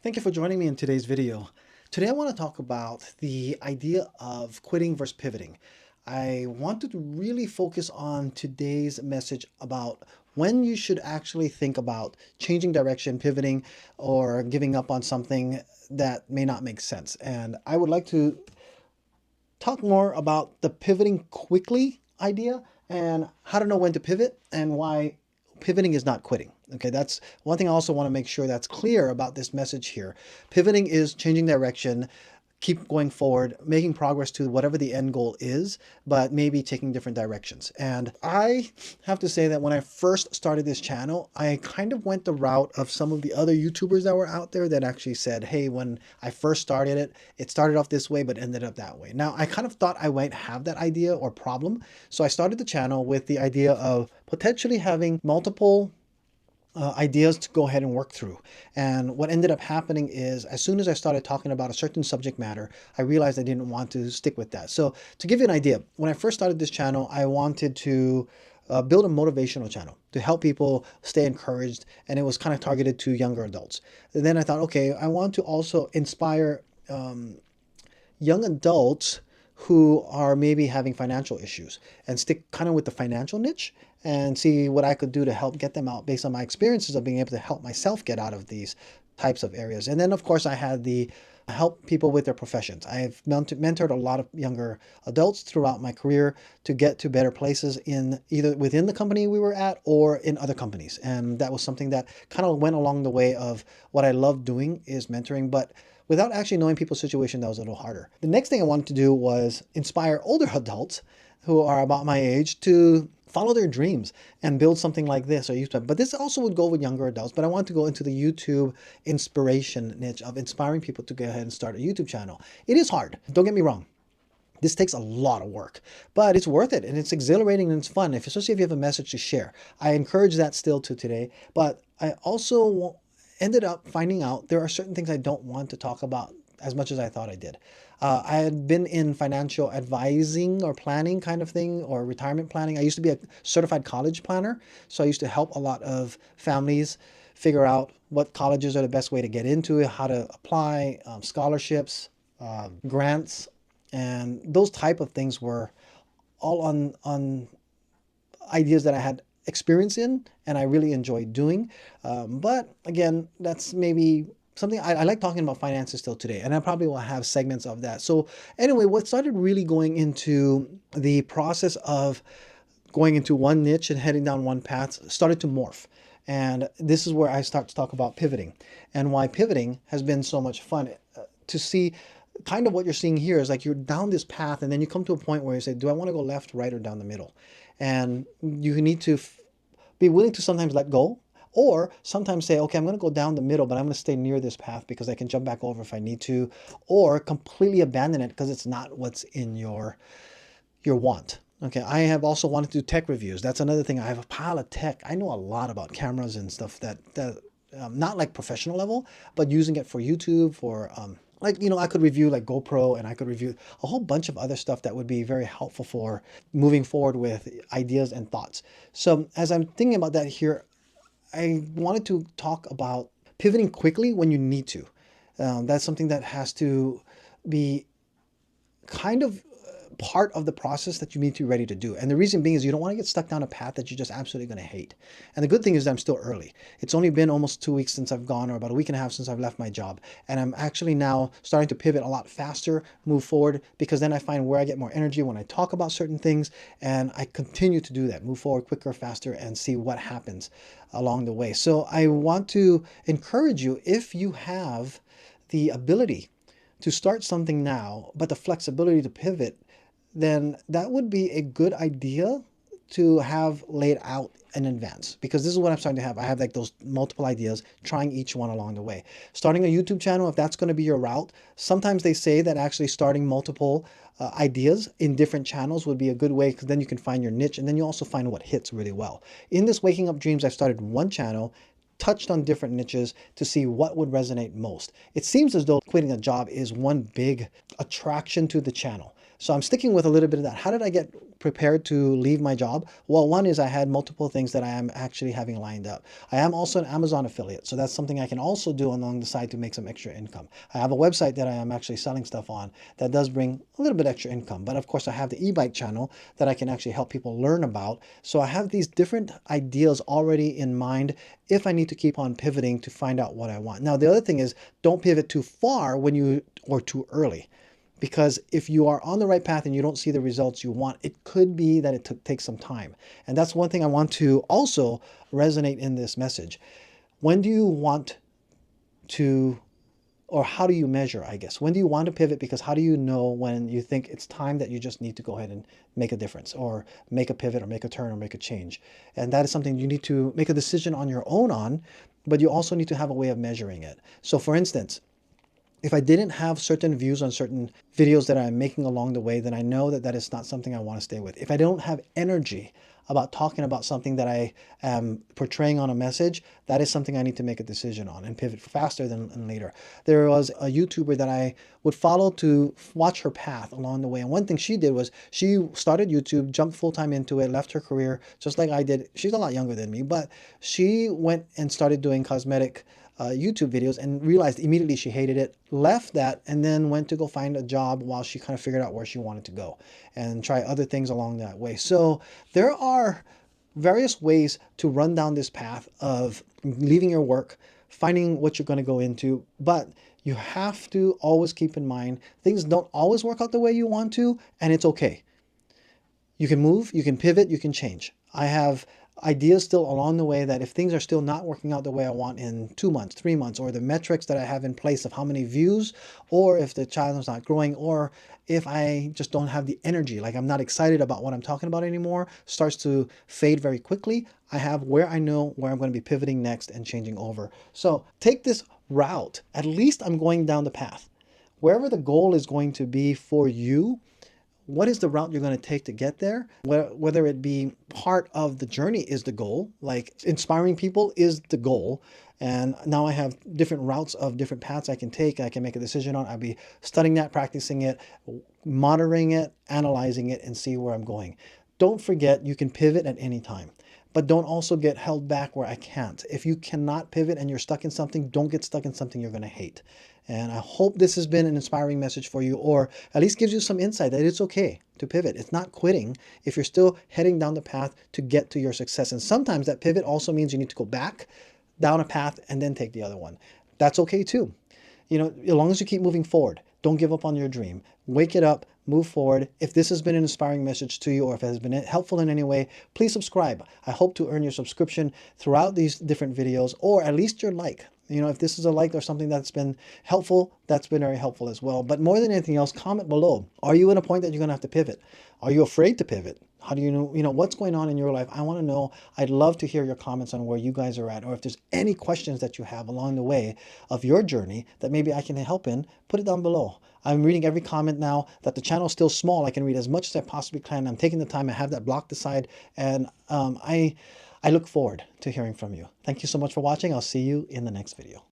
Thank you for joining me in today's video. Today I want to talk about the idea of quitting versus pivoting. I wanted to really focus on today's message about when you should actually think about changing direction, pivoting, or giving up on something that may not make sense. And I would like to talk more about the pivoting quickly idea and how to know when to pivot and why pivoting is not quitting. Okay, that's one thing I also want to make sure that's clear about this message here. Pivoting is changing direction, keep going forward, making progress to whatever the end goal is, but maybe taking different directions. And I have to say that when I first started this channel, I kind of went the route of some of the other YouTubers that were out there that actually said, hey, when I first started it, it started off this way, but ended up that way. Now, I kind of thought I might have that idea or problem. So I started the channel with the idea of potentially having multiple ideas to go ahead and work through. And what ended up happening is as soon as I started talking about a certain subject matter, I realized I didn't want to stick with that. So to give you an idea, when I first started this channel, I wanted to build a motivational channel to help people stay encouraged. And it was kind of targeted to younger adults. And then I thought, okay, I want to also inspire young adults who are maybe having financial issues and stick kind of with the financial niche and see what I could do to help get them out based on my experiences of being able to help myself get out of these types of areas. And then, of course, I had the help people with their professions. I've mentored a lot of younger adults throughout my career to get to better places in either within the company we were at or in other companies. And that was something that kind of went along the way of what I love doing is mentoring, but without actually knowing people's situation, that was a little harder. The next thing I wanted to do was inspire older adults who are about my age to follow their dreams and build something like this or YouTube. But this also would go with younger adults, but I want to go into the YouTube inspiration niche of inspiring people to go ahead and start a YouTube channel. It is hard, don't get me wrong. This takes a lot of work, but it's worth it and it's exhilarating and it's fun, especially if you have a message to share. I encourage that still to today, but I also ended up finding out there are certain things I don't want to talk about as much as I thought I did. I had been in financial advising or planning kind of thing or retirement planning. I used to be a certified college planner. So I used to help a lot of families figure out what colleges are the best way to get into, how to apply, scholarships, grants, and those type of things were all on ideas that I had experience in and I really enjoyed doing. But again, that's maybe something I like talking about finances still today, and I probably will have segments of that. So anyway, what started really going into the process of going into one niche and heading down one path started to morph. And this is where I start to talk about pivoting and why pivoting has been so much fun to see. Kind of what you're seeing here is like you're down this path and then you come to a point where you say, do I want to go left, right, or down the middle? And you need to be willing to sometimes let go or sometimes say, okay, I'm going to go down the middle, but I'm going to stay near this path because I can jump back over if I need to, or completely abandon it because it's not what's in your want. Okay, I have also wanted to do tech reviews. That's another thing. I have a pile of tech. I know a lot about cameras and stuff that not like professional level, but using it for YouTube, for like, I could review like GoPro and I could review a whole bunch of other stuff that would be very helpful for moving forward with ideas and thoughts. So as I'm thinking about that here, I wanted to talk about pivoting quickly when you need to. That's something that has to be kind of part of the process that you need to be ready to do. And the reason being is you don't want to get stuck down a path that you're just absolutely going to hate. And the good thing is that I'm still early. It's only been almost 2 weeks since I've gone, or about a week and a half since I've left my job. And I'm actually now starting to pivot a lot faster, move forward, because then I find where I get more energy when I talk about certain things. And I continue to do that, move forward quicker, faster, and see what happens along the way. So I want to encourage you, if you have the ability to start something now, but the flexibility to pivot, then that would be a good idea to have laid out in advance, because this is what I'm starting to have. I have like those multiple ideas, trying each one along the way. Starting a YouTube channel, if that's going to be your route, sometimes they say that actually starting multiple ideas in different channels would be a good way, because then you can find your niche and then you also find what hits really well. In this Waking Up Dreams, I started one channel, touched on different niches to see what would resonate most. It seems as though quitting a job is one big attraction to the channel. So I'm sticking with a little bit of that. How did I get prepared to leave my job? Well, one is I had multiple things that I am actually having lined up. I am also an Amazon affiliate, so that's something I can also do along the side to make some extra income. I have a website that I am actually selling stuff on that does bring a little bit extra income. But of course, I have the e-bike channel that I can actually help people learn about. So I have these different ideas already in mind if I need to keep on pivoting to find out what I want. Now, the other thing is don't pivot too far or too early. Because if you are on the right path and you don't see the results you want, it could be that it takes some time. And that's one thing I want to also resonate in this message. When do you want to, or how do you measure, I guess? When do you want to pivot? Because how do you know when you think it's time that you just need to go ahead and make a difference or make a pivot or make a turn or make a change? And that is something you need to make a decision on your own on, but you also need to have a way of measuring it. So for instance, if I didn't have certain views on certain videos that I'm making along the way, then I know that that is not something I want to stay with. If I don't have energy about talking about something that I am portraying on a message, that is something I need to make a decision on and pivot faster than later. There was a YouTuber that I would follow to watch her path along the way. And one thing she did was she started YouTube, jumped full-time into it, left her career, just like I did. She's a lot younger than me, but she went and started doing cosmetic YouTube videos and realized immediately she hated it, left that, and then went to go find a job while she kind of figured out where she wanted to go and try other things along that way. So there are various ways to run down this path of leaving your work, finding what you're going to go into, but you have to always keep in mind things don't always work out the way you want to, and it's okay. You can move, you can pivot, you can change. I have ideas still along the way that if things are still not working out the way I want in 2 months, 3 months, or the metrics that I have in place of how many views, or if the channel is not growing, or if I just don't have the energy, like I'm not excited about what I'm talking about anymore, starts to fade very quickly, I have where I know where I'm going to be pivoting next and changing over. So take this route. At least I'm going down the path. Wherever the goal is going to be for you, what is the route you're going to take to get there? Whether it be part of the journey is the goal, like inspiring people is the goal. And now I have different routes of different paths I can take. I can make a decision on. I'll be studying that, practicing it, monitoring it, analyzing it, and see where I'm going. Don't forget, you can pivot at any time. But don't also get held back where I can't. If you cannot pivot and you're stuck in something, don't get stuck in something you're going to hate. And I hope this has been an inspiring message for you, or at least gives you some insight that it's okay to pivot. It's not quitting if you're still heading down the path to get to your success. And sometimes that pivot also means you need to go back down a path and then take the other one. That's okay too. You know, as long as you keep moving forward, don't give up on your dream. Wake it up, move forward. If this has been an inspiring message to you, or if it has been helpful in any way, please subscribe. I hope to earn your subscription throughout these different videos, or at least your like. You know, if this is a like or something that's been helpful, that's been very helpful as well. But more than anything else, comment below. Are you in a point that you're going to have to pivot? Are you afraid to pivot? How do you know, what's going on in your life? I want to know. I'd love to hear your comments on where you guys are at, or if there's any questions that you have along the way of your journey that maybe I can help in, put it down below. I'm reading every comment now that the channel is still small. I can read as much as I possibly can. I'm taking the time. I have that blocked aside, and I look forward to hearing from you. Thank you so much for watching. I'll see you in the next video.